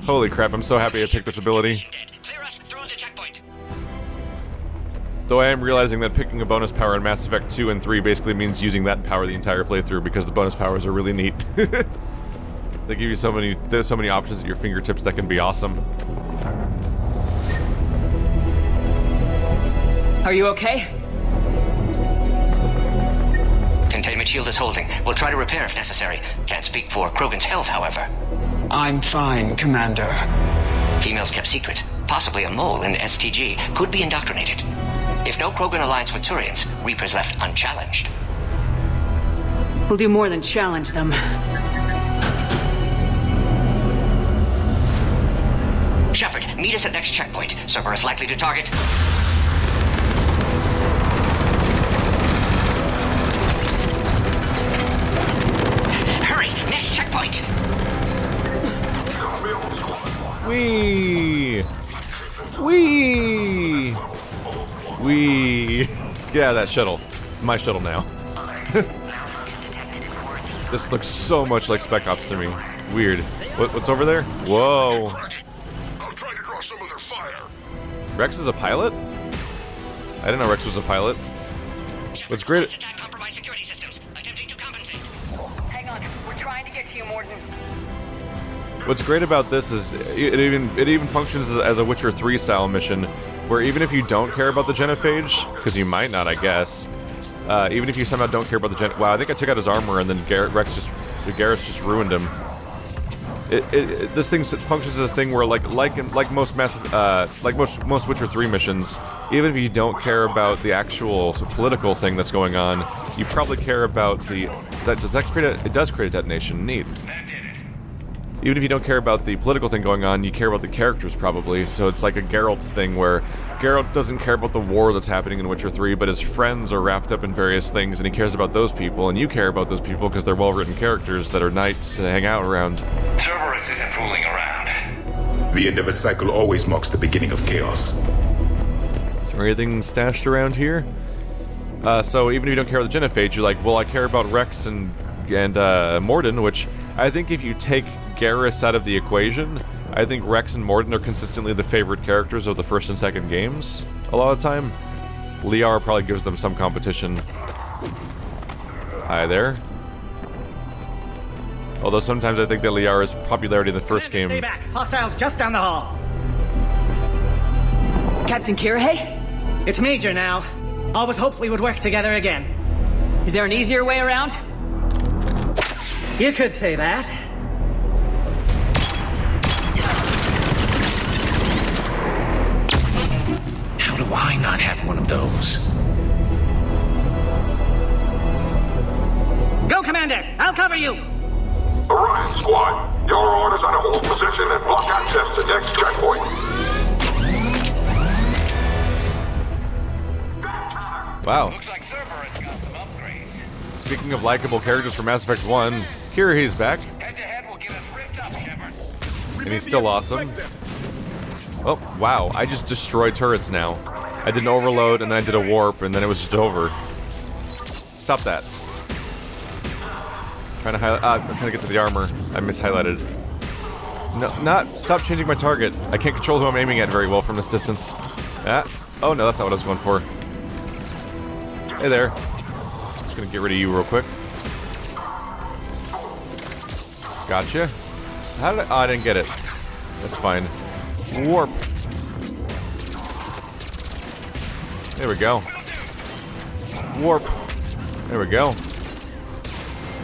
Holy crap, I'm so happy I picked this ability. Though I am realizing that picking a bonus power in Mass Effect 2 and 3 basically means using that power the entire playthrough because the bonus powers are really neat. They give you there's so many options at your fingertips that can be awesome. Are you okay? Containment shield is holding. We'll try to repair if necessary. Can't speak for Krogan's health, however. I'm fine, Commander. Females kept secret. Possibly a mole in STG. Could be indoctrinated. If no Krogan alliance with Turians, Reapers left unchallenged. We'll do more than challenge them. Shepard, meet us at next checkpoint. Cerberus likely to target. Hurry! Next checkpoint! Whee! Whee! Whee! Get out of that shuttle. It's my shuttle now. This looks so much like Spec Ops to me. Weird. What's over there? Whoa. I'll try to draw some of their fire. Rex is a pilot? I didn't know Rex was a pilot. What's great... Hang on, we're trying to get to you, Morden. What's great about this is it even functions as a Witcher 3 style mission, where even if you don't care about the genophage, because you might not, I guess, even if you somehow don't care about the gen... Wow, I think I took out his armor and then Garrus just ruined him. This thing functions as a thing where, like most Witcher 3 missions, even if you don't care about the actual political thing that's going on, you probably care about the... It does create a detonation. Neat. Even if you don't care about the political thing going on, you care about the characters, probably. So it's like a Geralt thing, where Geralt doesn't care about the war that's happening in Witcher 3, but his friends are wrapped up in various things, and he cares about those people, and you care about those people because they're well-written characters that are nice to hang out around. Cerberus isn't fooling around. The end of a cycle always marks the beginning of chaos. Is there anything stashed around here? So even if you don't care about the genophage, you're like, well, I care about Rex and Morden, which I think if you take Garrus out of the equation, I think Rex and Morden are consistently the favorite characters of the first and second games a lot of the time. Liara probably gives them some competition. Hi there. Although sometimes I think that Liara's popularity in the first game... Stay back. Hostiles just down the hall. Captain Kirihei? It's Major now. Always hoped we would work together again. Is there an easier way around? You could say that. How do I not have one of those? Go, Commander! I'll cover you! Orion Squad, your orders are to hold position and block access to next checkpoint. Wow. Speaking of likable characters from Mass Effect 1, Kirihei's back. And he's still awesome. Oh, wow. I just destroyed turrets now. I did an overload, and then I did a warp, and then it was just over. Stop that. Trying to highlight. I'm trying to get to the armor. I mishighlighted. No, not. Stop changing my target. I can't control who I'm aiming at very well from this distance. Ah. Oh, no, that's not what I was going for. Hey there. Just gonna get rid of you real quick. Gotcha. How did I... Oh, I didn't get it. That's fine. Warp. There we go. Warp. There we go.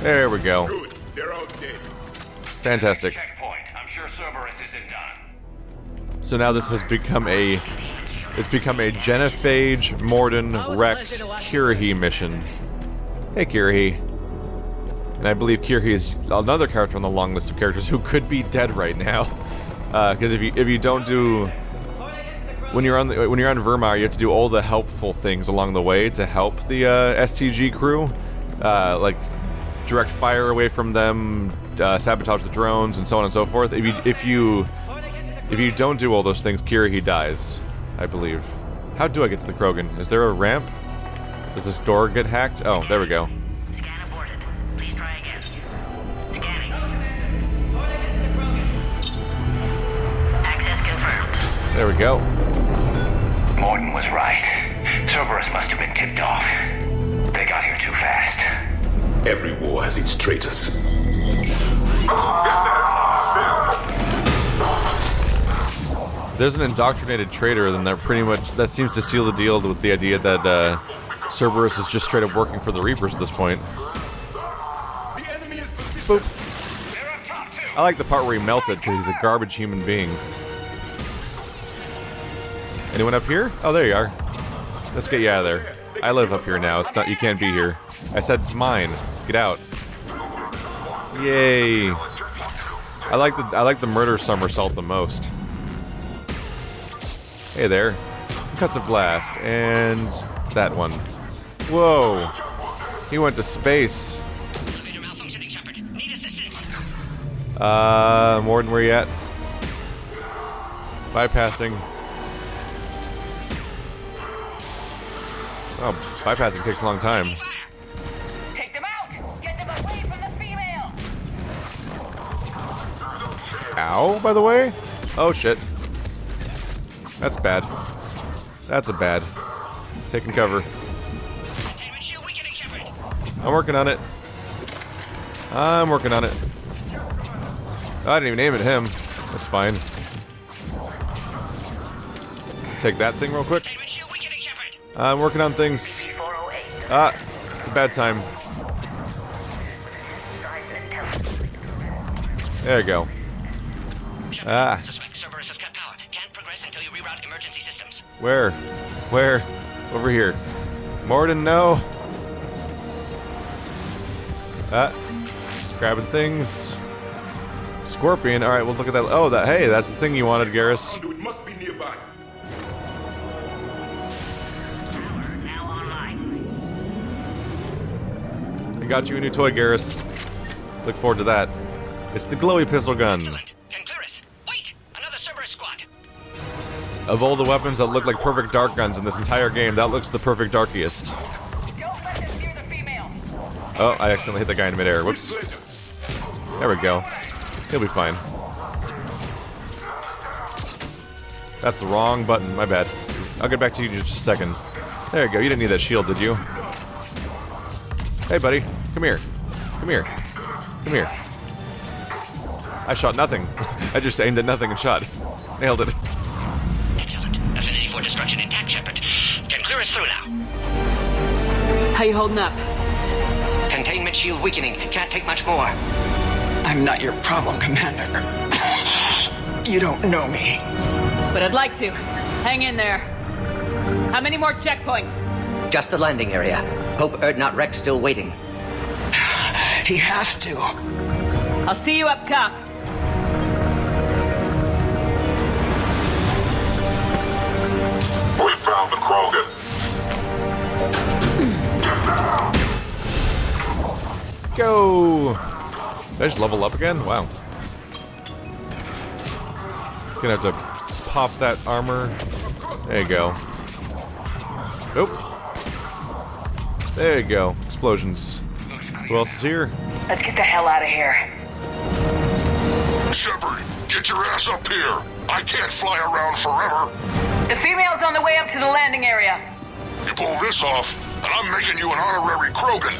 There we go. Good. They're all dead. Fantastic. Checkpoint. I'm sure Cerberus isn't done. So now this has become a... It's become a Genophage, Morden, Rex, Kirihei mission. Hey, Kirihei. And I believe Kirihei is another character on the long list of characters who could be dead right now. Because if you don't do... When you're on Vermire, you have to do all the helpful things along the way to help the STG crew. Like direct fire away from them, sabotage the drones, and so on and so forth. If you don't do all those things, Kirihei dies, I believe. How do I get to the Krogan? Is there a ramp? Does this door get hacked? Oh, there we go. Scan aborted. Please try again. Scanning. Access confirmed. There we go. Morden was right. Cerberus must have been tipped off. They got here too fast. Every war has its traitors. There's an indoctrinated traitor, then that seems to seal the deal with the idea that Cerberus is just straight up working for the Reapers at this point. Boop. I like the part where he melted because he's a garbage human being. Anyone up here? Oh, there you are. Let's get you out of there. I live up here now. It's not. You can't be here. I said it's mine. Get out. Yay! I like the murder somersault the most. Hey there. Concussive blast and that one. Whoa! He went to space. Morden, where you at? Bypassing. Oh, bypassing takes a long time. Take them out! Get them away from the female! Ow, by the way? Oh, shit. That's bad. That's a bad. Taking cover. I'm working on it. I'm working on it. Oh, I didn't even aim at him. That's fine. Take that thing real quick. I'm working on things. Ah, it's a bad time. There you go. Ah. Where? Where? Over here. Morden, no. Ah. Grabbing things. Scorpion. Alright, we'll look at that. Oh, hey, that's the thing you wanted, Garrus. It must be nearby. I got you a new toy, Garrus. Look forward to that. It's the glowy pistol gun. Of all the weapons that look like perfect dart guns in this entire game, that looks the perfect darkiest. Oh, I accidentally hit the guy in midair. Whoops. There we go. He'll be fine. That's the wrong button. My bad. I'll get back to you in just a second. There you go. You didn't need that shield, did you? Hey, buddy. Come here. Come here. Come here. I shot nothing. I just aimed at nothing and shot. Nailed it. Excellent. Affinity for destruction intact, Shepard. Can clear us through now. How you holding up? Containment shield weakening. Can't take much more. I'm not your problem, Commander. You don't know me. But I'd like to. Hang in there. How many more checkpoints? Just the landing area. Hope Rex still waiting. He has to. I'll see you up top. We found the Krogan. Get down. Go! Did I just level up again? Wow. Gonna have to pop that armor. There you go. Nope. There you go. Explosions. Who else is here? Let's get the hell out of here. Shepard, get your ass up here. I can't fly around forever. The female's on the way up to the landing area. You pull this off, and I'm making you an honorary Krogan.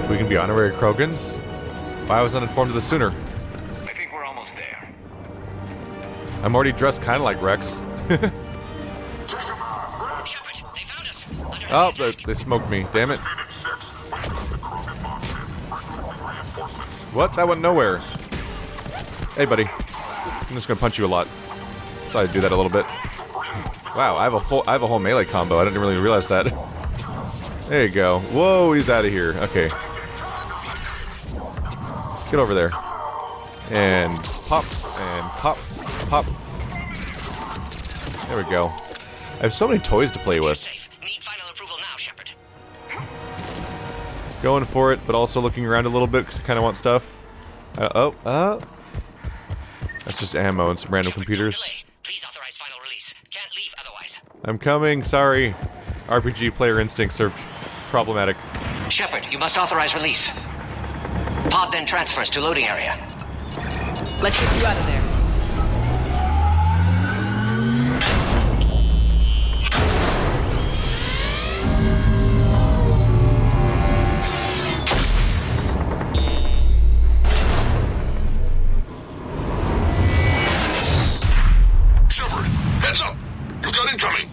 We can be honorary Krogans? Why was I not informed of this sooner? I think we're almost there. I'm already dressed kind of like Rex. Oh, they smoked me. Damn it. What? That went nowhere. Hey, buddy. I'm just gonna punch you a lot. Thought I'd do that a little bit. Wow, I have a whole melee combo. I didn't really realize that. There you go. Whoa, he's out of here. Okay. Get over there. And pop, and pop, pop. There we go. I have so many toys to play with. Going for it, but also looking around a little bit because I kind of want stuff. That's just ammo and some random computers. Please authorize final release. Can't leave otherwise. I'm coming, sorry. RPG player instincts are problematic. Shepard, you must authorize release. Pod then transfers to loading area. Let's get you out of there. Shepard, heads up! You've got incoming!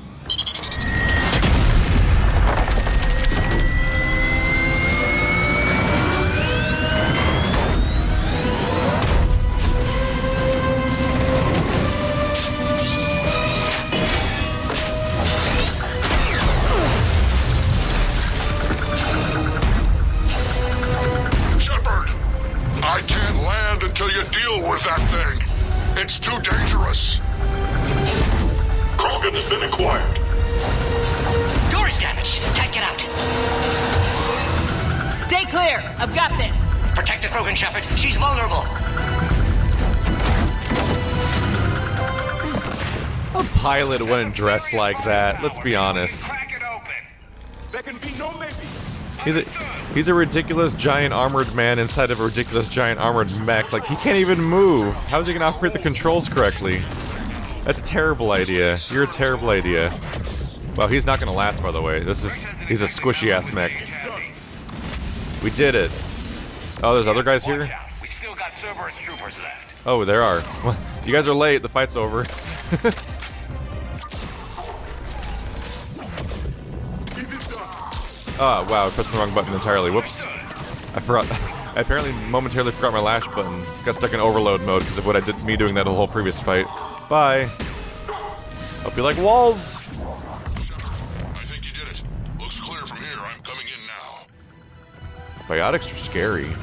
Shepard! I can't land until you deal with that thing. It's too dangerous. Krogan has been acquired. Door is damaged. Can't get out. Stay clear. I've got this. Protect the Krogan, Shepard. She's vulnerable. A pilot wouldn't dress like that, let's be honest. There can be no maybe. He's a ridiculous giant armored man inside of a ridiculous giant armored mech. Like, he can't even move. How's he gonna operate the controls correctly? That's a terrible idea. You're a terrible idea. Well, he's not gonna last, by the way. He's a squishy ass mech. We did it. Oh, there's other guys here? We still got Cerberus troopers left. Oh, there are. You guys are late. The fight's over. Oh, wow, I pressed the wrong button entirely. Whoops. I forgot. I apparently momentarily forgot my lash button. Got stuck in overload mode because of what I did, me doing that whole previous fight. Bye. Hope you like walls. I think you did it. Looks clear from here. I'm coming in now. Biotics are scary.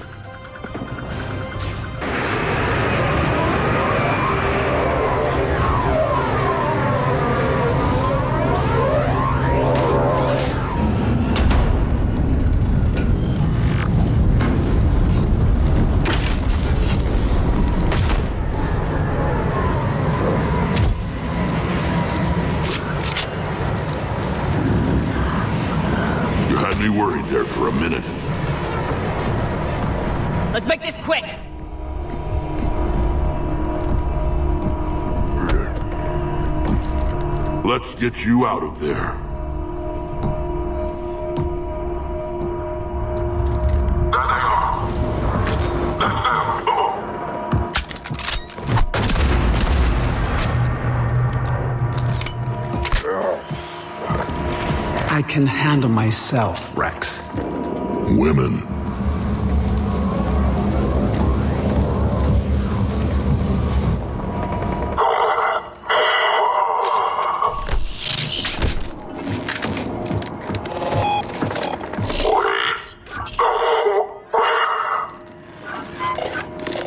Me worried there for a minute. Let's make this quick. Let's get you out of there. I can handle myself, Rex. Women.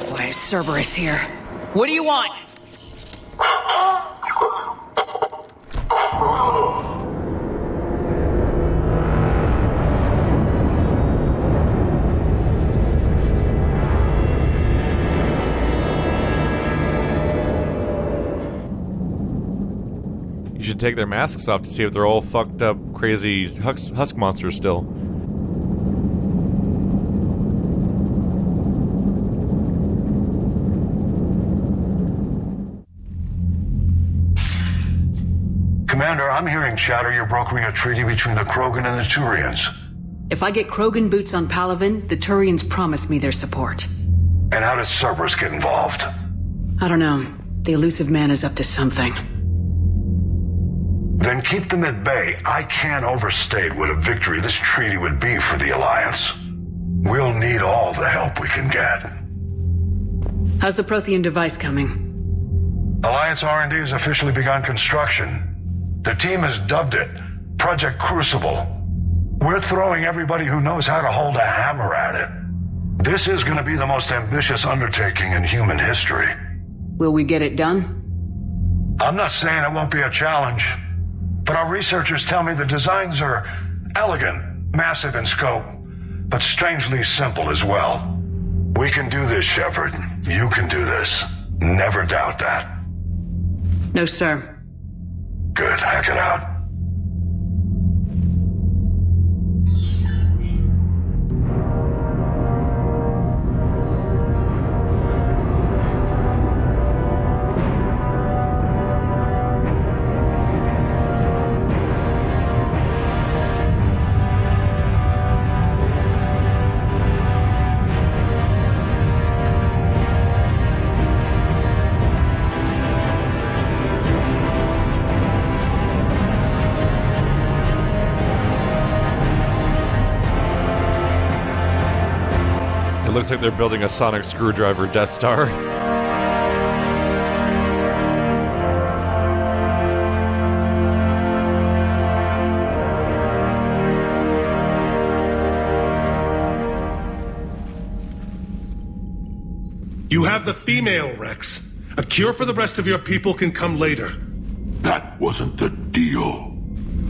Why is Cerberus here? What do you want? You should take their masks off to see if they're all fucked up, crazy husk monsters still. Commander, I'm hearing chatter you're brokering a treaty between the Krogan and the Turians. If I get Krogan boots on Palaven, the Turians promise me their support. And how does Cerberus get involved? I don't know. The elusive man is up to something. Then keep them at bay. I can't overstate what a victory this treaty would be for the Alliance. We'll need all the help we can get. How's the Prothean device coming? Alliance R&D has officially begun construction. The team has dubbed it Project Crucible. We're throwing everybody who knows how to hold a hammer at it. This is going to be the most ambitious undertaking in human history. Will we get it done? I'm not saying it won't be a challenge, but our researchers tell me the designs are elegant, massive in scope, but strangely simple as well. We can do this, Shepard. You can do this. Never doubt that. No, sir. Good. Hack it out. Looks like they're building a sonic screwdriver Death Star. You have the female, Rex. A cure for the rest of your people can come later. That wasn't the deal.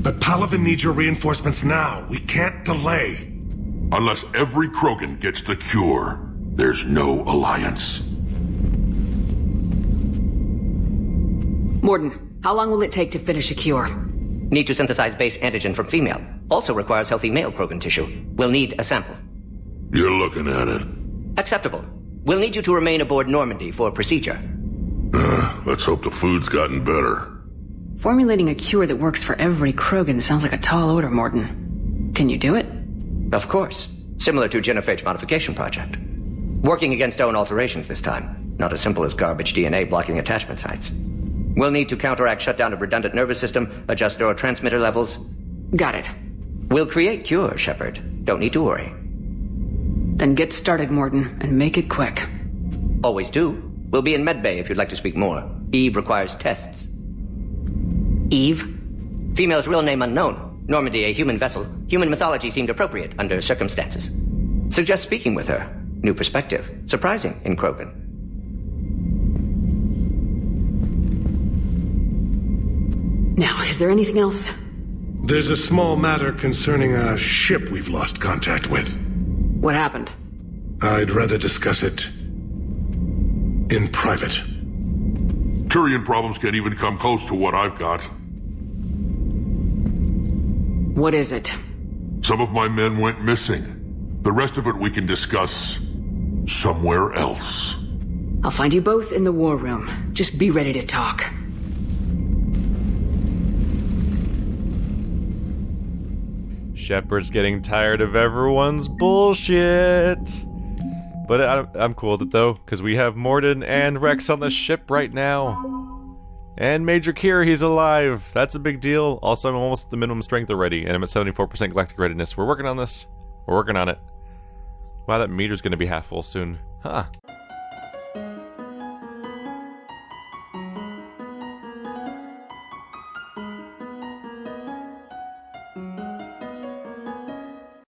But Palaven needs your reinforcements now. We can't delay. Unless every Krogan gets the cure, there's no alliance. Morden, how long will it take to finish a cure? Need to synthesize base antigen from female. Also requires healthy male Krogan tissue. We'll need a sample. You're looking at it. Acceptable. We'll need you to remain aboard Normandy for procedure. Let's hope the food's gotten better. Formulating a cure that works for every Krogan sounds like a tall order, Morden. Can you do it? Of course. Similar to Genophage Modification Project. Working against own alterations this time. Not as simple as garbage DNA blocking attachment sites. We'll need to counteract shutdown of redundant nervous system, adjust neurotransmitter levels. Got it. We'll create cure, Shepard. Don't need to worry. Then get started, Morden, and make it quick. Always do. We'll be in medbay if you'd like to speak more. Eve requires tests. Eve? Female's real name unknown. Normandy, a human vessel. Human mythology seemed appropriate under circumstances. Suggest speaking with her. New perspective. Surprising in Krogan. Now, is there anything else? There's a small matter concerning a ship we've lost contact with. What happened? I'd rather discuss it in private. Turian problems can't even come close to what I've got. What is it? Some of my men went missing. The rest of it we can discuss somewhere else. I'll find you both in the war room. Just be ready to talk. Shepard's getting tired of everyone's bullshit. But I'm cool with it though, because we have Morden and Rex on the ship right now. And Major Kira, he's alive. That's a big deal. Also, I'm almost at the minimum strength already, and I'm at 74% galactic readiness. We're working on this. We're working on it. Wow, that meter's gonna be half full soon. Huh.